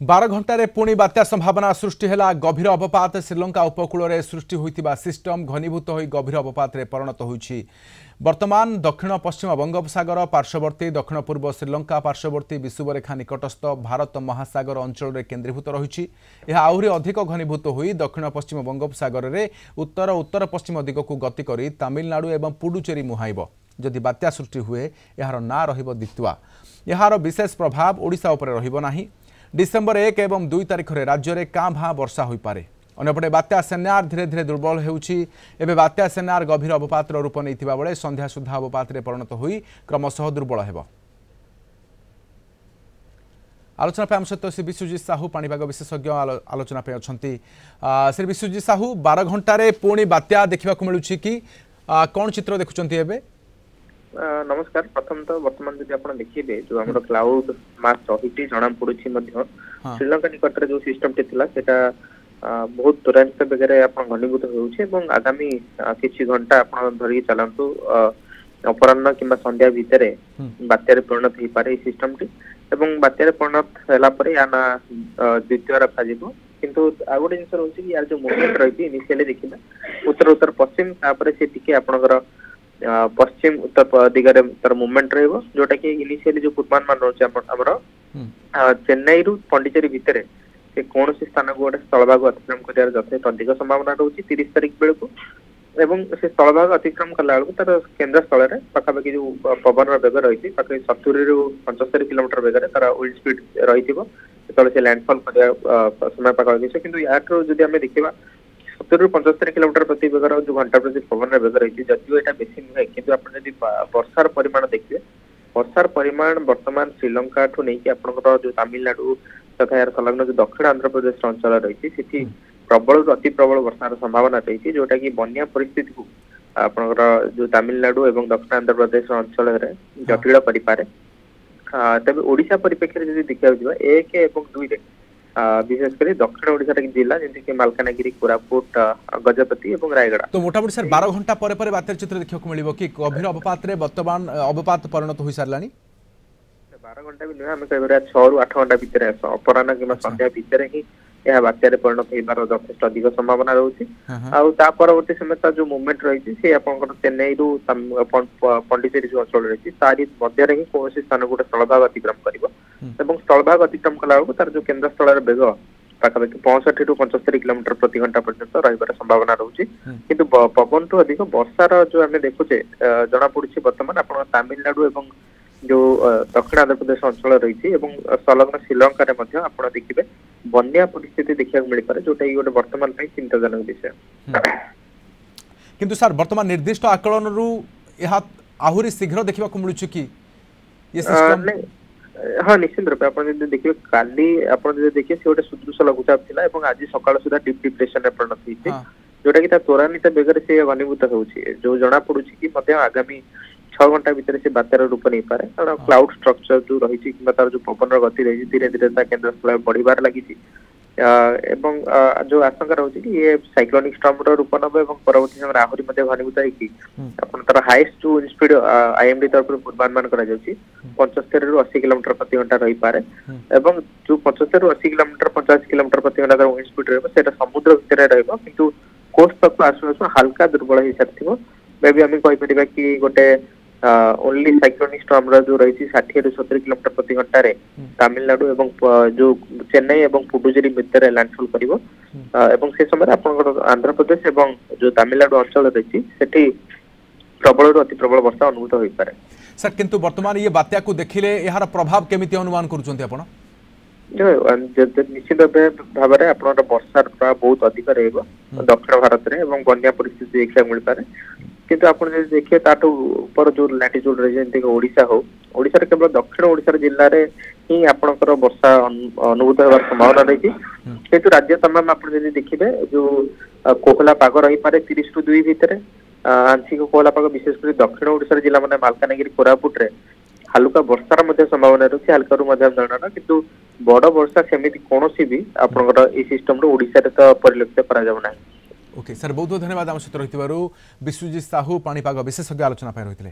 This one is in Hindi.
12 घंटे पुणी बात्या संभावना सृष्टि है गभीर अवपात श्रीलंका उपकूल में सृष्टि होता सिस्टम घनीभूत हो गभीर अवपात परिणत होती वर्तमान दक्षिण पश्चिम बंगोपसागर पार्श्ववर्ती दक्षिण पूर्व श्रीलंका पार्श्ववर्ती विषुवरेखा निकटस्थ भारत महासागर अंचल में केन्द्रीभूत रही आहरी अधिक घनीभूत हो दक्षिण पश्चिम बंगोपसागर में उत्तर उत्तर पश्चिम दिग को गति कर तमिलनाडु और पुडुचेरी मुहाइब जदि बात्या सृष्टि हुए यार ना दित्वा यार विशेष प्रभाव ओडिशा उपर रहिबो नाही। डिसेम्बर 1 और 2 तारिख में राज्य में काँ भाँ वर्षा हो पारे। अंपटे बात्या सेनार धीरे धीरे दुर्बल होउछि। एबे बात्या सेनार गभीर अवपात रूप नहीं बेले संध्या सुधा अवपात परिणत हो क्रमशः दुर्बल हेब। आलोचना पे आम सहित श्री विश्वजीत साहू पाणीपाग विशेषज्ञ आलोचना पे अच्छी। श्री विश्वजीत साहू 12 घंटे पुणी बात्या देखा मिलूँ कि कौन चित्र देखुंत एबे? नमस्कार। प्रथम तो वर्तमान जब आप देखिए जो आम क्लाउड मास रही जना पड़ी श्रीलंका निकट में जो सिस्टम टी बहुत त्वरान्वित बेगे घनीभूत होगामी किसी घंटा आप धरिकी चलतु अपराह कि संध्या भितर बात्यार परिणत हो पारे सिस्टम टी बात्यार परिणत है या ना द्वितीय रखा किंतु आ गोटे जिन रोचे यार जो मुवमेंट रही इनिशियली देखा उत्तर उत्तर पश्चिम से आपणकर पश्चिम उत्तर दिगरे तार मुवमेंट रहिबो जोटा कि इनिशियली जो पूर्वानुमान रही हमर चेन्नई रु पंडिचेरी भितर से कौन स्थान को गोटे स्थलभाग अतिक्रम कर यथेष अधिक संभावना रही 30 तारिख बेलू एवं से स्थलभाग अतिक्रम कला बेलू तार केन्द्र स्थल में पाखापाखि जो पवन बेग रही पाखे 70 रु 75 किलोमीटर बेगर तार विंड स्पीड रही से लैंडफॉल समय पाखापाखि किंतु याठू जदि आम देखा 70 रु 75 किलोमीटर प्रति बेगर जो घंटा प्रति पवन बेग रही जदिव यहाँ बेसी नुहे कि वर्षार परिमाण देखिए वर्षार परिमाण वर्तमान श्रीलंका ठू नहीं आपंकर जो तमिलनाडु तथा यार संलग्न जो दक्षिण आंध्र प्रदेश अंचल रही प्रबल अति प्रबल वर्षार संभावना रही जोटा कि बन्या परिस्थिति को आपंकर जो तमिलनाडु और दक्षिण आंध्र प्रदेश अंचल जटिल करें तेज ओडिशा परिप्रेक्षी जब देखा 1 और 2 विशेषकर दक्षिण ओडिशा जिला जैसे मालकानगिरी कोरापुट गजपति और रायगड़ा तो मोटामोटी सर 12 घंटा पर बात्यार चित्र देखा मिल कि गभीर अवपात वर्तमान अवपात परिणत हो सारा 12 घंटा भी नुहे आम कह 6 रु 8 घंटा भितर अपराह कि संध्या भितर ही यह बात्यार परिणत हो यथेष अधिक संभावना रही परवर्ती समय जो मुवमेंट रही चेन्नई रु पंडिचेरी जो अंचल रही तारी मध्य ही कौन स्थान गोटे स्थलभाग अतिक्रम कर स्थलभाग अतिक्रम कला तार जो केन्द्र स्थल बेग पाखापाखि 65 रु 75 किलोमीटर प्रति घंटा पर्यंत रही संभावना रही किंतु पवन ठू अधिक वर्षार जो आम देखुचे जना पड़ी बर्तमान आप तमिलनाडु और जो दक्षिण आंध्र प्रदेश अंचल रही संलग्न श्रीलंका आप देखिए बन्या परिस्थिति देखा मिल पारे जोटा गोटे वर्तमान चिंताजनक विषय किंतु सर वर्तमान निर्दिष्ट आकलन रु आहरी शीघ्र देखा मिलूँ कि ये सिस्टम हाँ निश्चित रूप आप देखिए काली आप देखिए से गोटे सुदृश लघुचाप था आज सकाल सुधा डीप डिप्रेशन में परिणत होती जोटा कि त्वरान्वित बेगर से घनीभूत होची जो जना पड़ुछि कि आगामी 6 घंटा भितर से बात्यार रूप नहीं पारे कारण क्लाउड स्ट्रक्चर जो रही तार जो पवन गति रही धीरे धीरे केन्द्र स्थल बढ़िबार लगी जो आशंका रही कि ये साइक्लोनिक स्टॉर्म रूप नब और परवर्ती समय आहरी घनीभूत होकर हाईएस्ट जो स्पीड आईएमडी तरफ पूर्वानुमान कर 75 रु 80 किलोमीटर प्रति घंटा रही पारे जो 75 रु 80 किलोमीटर 50 किलोमीटर प्रति घंटा विंड स्पीड रहा समुद्र भितर रु कोस्ट तक आसु आसु हल्का दुर्बल हो सारी मे भी आम कहीपर कि गोटे ओनली साइक्लोनिक स्टॉर्म जो रही 60 रु 70 किलोमीटर प्रति घंटा तमिलनाडु और जो चेन्नई और पुडुचेरी भितर लैंडफॉल कर से समय आप आंध्र प्रदेश और जो तमिलनाडु अंचल रही प्रबल अति प्रबल वर्षा अनुभूत हो पारे सर किंतु वर्तमान ये बात्या को देखिले यार प्रभाव केमिति अनुमान करूछन्ते आपण निश्चित भाव में आप वर्षार प्रभाव बहुत अधिक दक्षिण भारत में बन्या परिस्थिति देखा मिल पारे किंतु आप देखिए ताठू ऊपर जो लैटिट्यूड रही ओडिशा हो ओडिशा केवल दक्षिण ओडिशा जिले में ही आपंकर वर्षा अनुभूत होवार संभावना रही किंतु राज्य तमाम आप देखिए जो कोहला पाग रही पारे 30 रु 2 भितर आंशिक कोहला पाग विशेषकर दक्षिण ओडिशा जिला मैंने मालकानगिरी कोरापुट हालुका वर्षार संभावना रही हल्का रू जन किंतु बड़ वर्षा सेमती कौन भी आपंकर ये सिस्टम ओडिशा तो परिलक्षित करा ओके सर बहुत बहुत धन्यवाद आम सहित रही विश्वजीत साहू पाणीपाग विशेषज्ञ आलोचना रही।